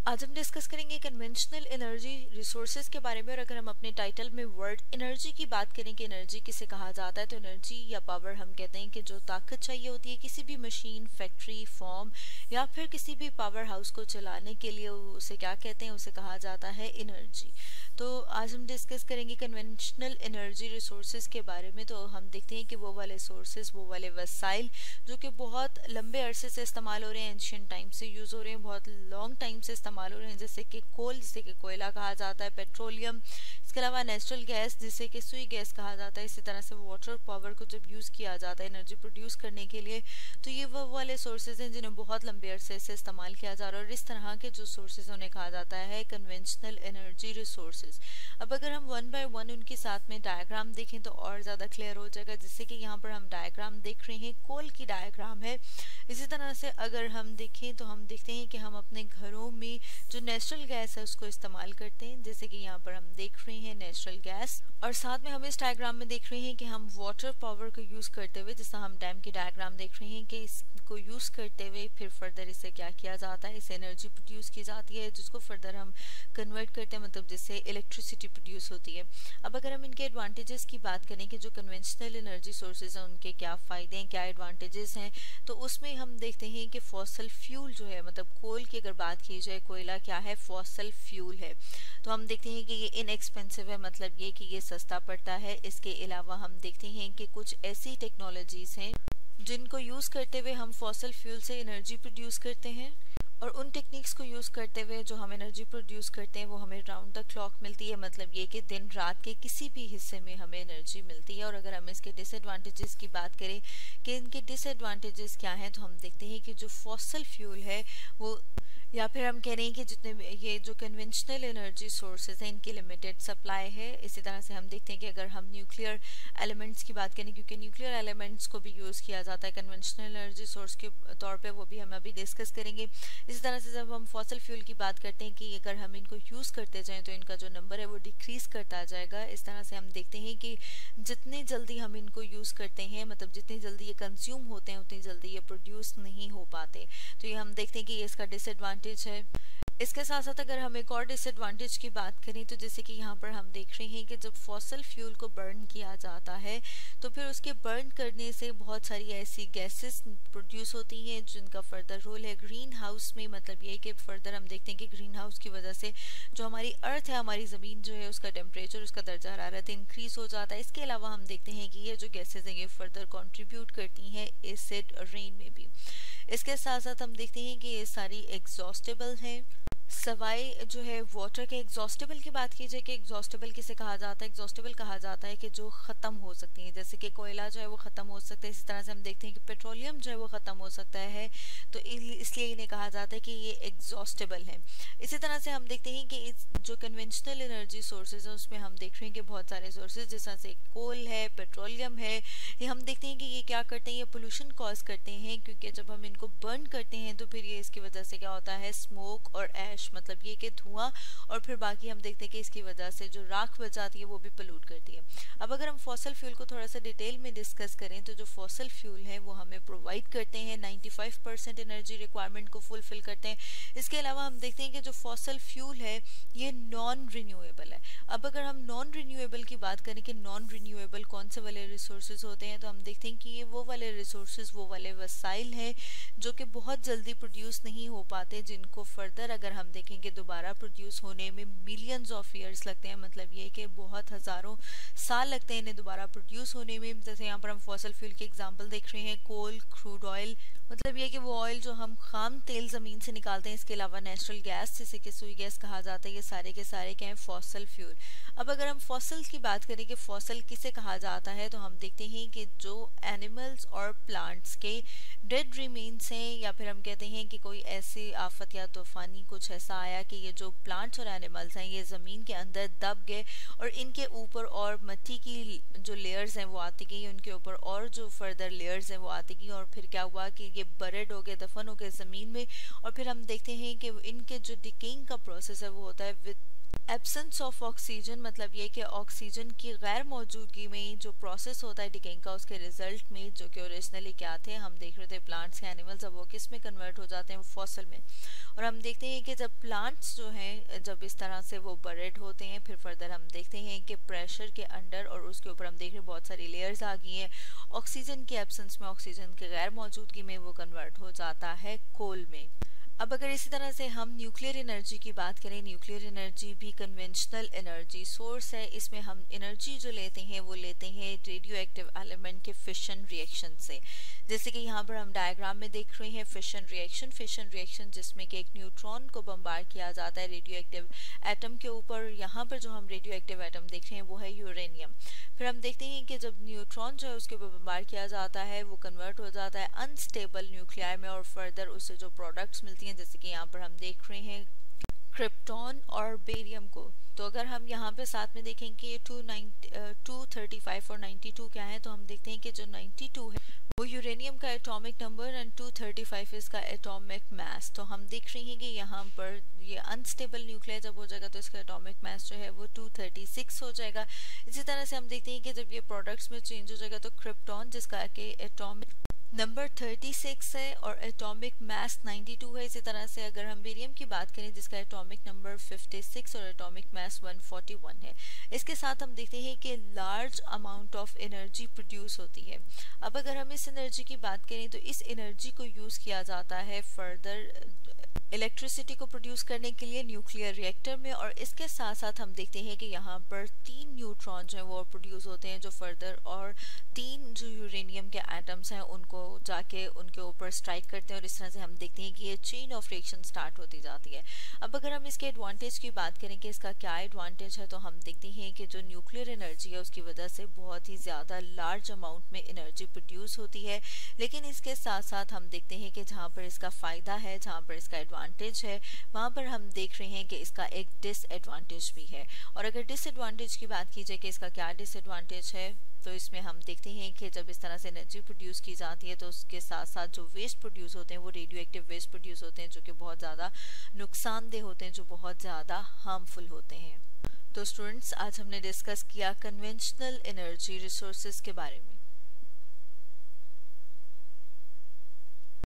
आज हम डिस्कस करेंगे कन्वेंशनल एनर्जी रिसोर्सेज के बारे में। और अगर हम अपने टाइटल में वर्ड एनर्जी की बात करें कि एनर्जी किसे कहा जाता है, तो एनर्जी या पावर हम कहते हैं कि जो ताकत चाहिए होती है किसी भी मशीन, फैक्ट्री, फॉर्म या फिर किसी भी पावर हाउस को चलाने के लिए, उसे क्या कहते हैं, उसे कहा जाता है एनर्जी। तो आज हम डिस्कस करेंगे कन्वेंशनल एनर्जी रिसोर्सेज के बारे में। तो हम देखते हैं कि वो वाले सोर्सेज, वो वाले वसाइल जो कि बहुत लंबे अरसे से इस्तेमाल हो रहे हैं, एंशियंट टाइम से यूज़ हो रहे हैं, बहुत लॉन्ग टाइम से इस्तेमाल हो रहे हैं, जैसे कि कोल, जिसे कि कोयला कहा जाता है, पेट्रोलियम, इसके अलावा नेचुरल गैस जिसे कि सुई गैस कहा जाता है। इसी तरह से वाटर पावर को जब यूज़ किया जाता है एनर्जी प्रोड्यूस करने के लिए, तो ये वो वाले सोर्सेज हैं जिन्हें बहुत लंबे अरसे से इस्तेमाल किया जा रहा है। और इस तरह के जो सोर्सेज उन्हें कहा जाता है कन्वेंशनल एनर्जी रिसोर्सेज। अब अगर हम वन बाय वन उनके साथ में डायग्राम देखें तो और ज़्यादा क्लियर हो जाएगा। जैसे कि यहाँ पर हम डायग्राम देख रहे हैं, कोल की डायग्राम है। इसी तरह से अगर हम देखें तो हम देखते हैं कि हम अपने घरों में जो नेचुरल गैस है उसको इस्तेमाल करते हैं, जैसे कि यहाँ पर हम देख रहे हैं नेचुरल गैस। और साथ में हम इस डायग्राम में देख रहे हैं कि हम वाटर पावर को यूज़ करते हुए, जैसा हम डैम की डायग्राम देख रहे हैं कि इसको यूज़ करते हुए फिर फर्दर इसे क्या किया जाता है, इससे एनर्जी प्रोड्यूस की जाती है, जिसको फर्दर हम कन्वर्ट करते हैं, मतलब जिससे इलेक्ट्रिसिटी प्रोड्यूस होती है। अब अगर हम इनके एडवांटेजेस की बात करें कि जो कन्वेंशनल एनर्जी सोर्सेज हैं उनके क्या फ़ायदे हैं, क्या एडवांटेजेस हैं, तो उसमें हम देखते हैं कि फॉसल फ्यूल जो है, मतलब कोल की अगर बात की जाए, कोयला क्या है, फॉसल फ्यूल है। तो हम देखते हैं कि ये इनएक्सपेंसिव है, मतलब ये कि ये सस्ता पड़ता है। इसके अलावा हम देखते हैं कि कुछ ऐसी टेक्नोलॉजीज़ हैं जिनको यूज़ करते हुए हम फॉसल फ्यूल से एनर्जी प्रोड्यूस करते हैं, और उन टेक्निक्स को यूज़ करते हुए जो हम एनर्जी प्रोड्यूस करते हैं वो हमें राउंड द क्लॉक मिलती है, मतलब ये कि दिन रात के किसी भी हिस्से में हमें एनर्जी मिलती है। और अगर हम इसके डिसएडवांटेजेस की बात करें कि इनके डिसएडवांटेजेस क्या हैं, तो हम देखते हैं कि जो फॉसल फ्यूल है वो, या फिर हम कह रहे हैं कि जितने ये जो कन्वेंशनल एनर्जी सोर्सेज हैं इनकी लिमिटेड सप्लाई है। इसी तरह से हम देखते हैं कि अगर हम न्यूक्लियर एलिमेंट्स की बात करें, क्योंकि न्यूक्लियर एलिमेंट्स को भी यूज़ किया जाता है कन्वेंशनल एनर्जी सोर्स के तौर पे, वो भी हम अभी डिस्कस करेंगे। इसी तरह से जब हम फॉसल फ्यूल की बात करते हैं कि अगर हम इनको यूज़ करते जाएँ तो इनका जो नंबर है वो डिक्रीज़ करता जाएगा। इस तरह से हम देखते हैं कि जितनी जल्दी हम इनको यूज़ करते हैं, मतलब जितनी जल्दी ये कंज्यूम होते हैं उतनी जल्दी ये प्रोड्यूस नहीं हो पाते। तो ये हम देखते हैं कि ये इसका डिसएडवांटेज है। इसके साथ साथ अगर हम एक और डिसएडवांटेज की बात करें तो जैसे कि यहाँ पर हम देख रहे हैं कि जब फॉसल फ्यूल को बर्न किया जाता है तो फिर उसके बर्न करने से बहुत सारी ऐसी गैसेस प्रोड्यूस होती हैं जिनका फर्दर रोल है ग्रीन हाउस में। मतलब ये कि फर्दर हम देखते हैं कि ग्रीन हाउस की वजह से जो हमारी अर्थ है, हमारी ज़मीन जो है, उसका टेम्परेचर, उसका दर्जा हरारत इंक्रीज़ हो जाता है। इसके अलावा हम देखते हैं कि ये जो गैसेज हैं ये फर्दर कॉन्ट्रीब्यूट करती हैं एसिड रेन में भी। इसके साथ साथ हम देखते हैं कि ये सारी एग्जॉस्टेबल हैं, सवाई जो है वाटर के। एग्जॉस्टेबल की बात की जाए कि एग्जॉस्टेबल किसे कहा जाता है, एग्जॉस्टेबल कहा जाता है कि जो ख़त्म हो सकती हैं, जैसे कि कोयला जो है वो ख़त्म हो सकता है। इसी तरह से हम देखते हैं कि पेट्रोलियम जो है वो ख़त्म हो सकता है, तो इसलिए इन्हें कहा जाता है कि ये एग्जॉस्टेबल है। इसी तरह से हम देखते हैं कि इस जो कन्वेंशनल एनर्जी सोर्सेज हैं उसमें हम देख रहे हैं कि बहुत सारे सोर्सेज, जिस तरह से कोल है, पेट्रोलियम है, ये हम देखते हैं कि ये क्या करते हैं, ये पोल्यूशन कॉज करते हैं, क्योंकि जब हम इनको बर्न करते हैं तो फिर ये इसकी वजह से क्या होता है, स्मोक और ऐश, मतलब ये कि धुआं, और फिर बाकी हम देखते हैं कि इसकी वजह से जो राख बच जाती है वो भी पोल्यूट करती है। अब अगर हम फॉसल फ्यूल को थोड़ा सा डिटेल में डिस्कस करें तो जो फॉसल फ्यूल है वो हमें प्रोवाइड करते हैं 95% एनर्जी रिक्वायरमेंट को फुलफिल करते हैं। इसके अलावा हम देखते हैं कि जो फॉसल फ्यूल है ये नॉन रिन्यूएबल है। अब अगर हम नॉन रिन्यूएबल की बात करें कि नॉन रिन्यूएबल कौन से वाले रिसोर्सेज होते हैं, तो हम देखते हैं कि ये वो वाले रिसोर्सेज, वो वाले वसाइल हैं जो कि बहुत जल्दी प्रोड्यूस नहीं हो पाते, जिनको फर्दर अगर हम देखें कि दोबारा प्रोड्यूस होने में मिलियंस ऑफ ईयर्स लगते हैं, मतलब ये कि बहुत हज़ारों साल लगते हैं इन्हें दोबारा प्रोड्यूस होने में। जैसे यहाँ पर हम फॉसल फ्यूल के एग्जांपल देख रहे हैं, कोल, क्रूड ऑयल, मतलब ये कि वो ऑयल जो हम खाम तेल ज़मीन से निकालते हैं। इसके अलावा नेचुरल गैस जिसे कि सुई गैस कहा जाता है, ये सारे के सारे क्या हैं, फॉसल फ्यूल। अब अगर हम फॉसल की बात करें कि फॉसल किसे कहा जाता है, तो हम देखते हैं कि जो एनिमल्स और प्लांट्स के डेड रिमेन्स हैं, या फिर हम कहते हैं कि कोई ऐसी आफत या तूफानी कुछ ऐसा आया कि ये जो प्लांट्स और एनिमल्स हैं ये ज़मीन के अंदर दब गए, और इनके ऊपर और मिट्टी की जो लेयर्स हैं वो आती गई, उनके ऊपर और जो फर्दर लेयर्स हैं वो आती गई, और फिर क्या हुआ कि ये बरेड हो गए, दफन हो गए ज़मीन में। और फिर हम देखते हैं कि इनके जो डिकेइंग का प्रोसेस है वो होता है विद एब्सेंस ऑफ ऑक्सीजन मतलब ये कि ऑक्सीजन की गैर मौजूदगी में जो प्रोसेस होता है डिकेइंग का, उसके रिजल्ट में जो कि ओरिजिनली क्या थे, हम देख रहे थे प्लांट्स के एनिमल्स, अब वो किस में कन्वर्ट हो जाते हैं, फॉसिल में। और हम देखते हैं कि जब प्लांट्स जो हैं जब इस तरह से वो बरेड होते हैं, फिर फर्दर हम देखते हैं कि प्रेशर के अंडर और उसके ऊपर हम देख रहे हैं बहुत सारी लेयर्स आ गई हैं। ऑक्सीजन के एब्सेंस में, ऑक्सीजन की गैर मौजूदगी में वो कन्वर्ट हो जाता है कोल में। अब अगर इसी तरह से हम न्यूक्लियर एनर्जी की बात करें, न्यूक्लियर एनर्जी भी कन्वेंशनल एनर्जी सोर्स है। इसमें हम एनर्जी जो लेते हैं वो लेते हैं रेडियो एक्टिव एलिमेंट के फिशन रिएक्शन से। जैसे कि यहाँ पर हम डायग्राम में देख रहे हैं फिशन रिएक्शन जिसमें कि एक न्यूट्रॉन को बम्बार्ड किया जाता है रेडियो एक्टिव एटम के ऊपर। यहाँ पर जो हम रेडियो एक्टिव एटम देख रहे हैं वो है यूरेनियम। फिर हम देखते हैं कि जब न्यूट्रॉन जो है उसके ऊपर बम्बार्ड किया जाता है वो कन्वर्ट हो जाता है अनस्टेबल न्यूक्लियाई में, और फर्दर उससे जो प्रोडक्ट्स मिलती हैं, जैसे कि यहाँ पर हम देख रहे हैं क्रिप्टॉन और बेरियम को। तो अगर हम यहाँ पे साथ में देखें कि ये 235 और 92 क्या है, तो हम देखते हैं कि जो 92 है वो यूरेनियम का एटॉमिक नंबर एंड 235 इसका एटॉमिक मास। तो हम देख रहे हैं कि यहाँ पर ये अनस्टेबल न्यूक्लियर जब हो जाएगा तो इसका एटॉमिक मास जो है वो 236 हो जाएगा। इसी तरह से हम देखते हैं कि जब ये प्रोडक्ट्स में चेंज हो जाएगा तो क्रिप्टॉन जिसका कि एटॉमिक नंबर 36 है और एटॉमिक मास 92 है। इसी तरह से अगर हम बेरियम की बात करें जिसका एटॉमिक नंबर 56 और एटॉमिक मास 141 है। इसके साथ हम देखते हैं कि large amount of energy produce होती है। अब अगर हम इस एनर्जी की बात करें तो इस एनर्जी को यूज किया जाता है फर्दर इलेक्ट्रिसिटी को प्रोड्यूस करने के लिए न्यूक्लियर रिएक्टर में। और इसके साथ साथ हम देखते हैं कि यहाँ पर 3 न्यूट्रॉन जो है वो प्रोड्यूस होते हैं जो फर्दर और 3 जो यूरेनियम के एटम्स हैं उनको जाके उनके ऊपर स्ट्राइक करते हैं, और इस तरह से हम देखते हैं कि ये चेन ऑफ रिएक्शन स्टार्ट होती जाती है। अब अगर हम इसके एडवांटेज की बात करें कि इसका क्या एडवांटेज है, तो हम देखते हैं कि जो न्यूक्लियर एनर्जी है उसकी वजह से बहुत ही ज़्यादा लार्ज अमाउंट में एनर्जी प्रोड्यूस होती है। लेकिन इसके साथ साथ हम देखते हैं कि जहाँ पर इसका फ़ायदा है, जहाँ पर इसका एडवांटेज है, वहाँ पर हम देख रहे हैं कि इसका एक डिसएडवांटेज भी है। और अगर डिसएडवांटेज की बात की जाए कि इसका क्या डिसएडवांटेज है, तो इसमें हम देखते हैं कि जब इस तरह से एनर्जी प्रोड्यूस की जाती है तो उसके साथ साथ जो वेस्ट प्रोड्यूस होते हैं वो रेडियो एक्टिव वेस्ट प्रोड्यूस होते हैं जो कि बहुत ज़्यादा नुकसानदेह होते हैं, जो बहुत ज़्यादा हार्मफुल होते हैं। तो स्टूडेंट्स, आज हमने डिस्कस किया कन्वेंशनल एनर्जी रिसोर्सेज के बारे में।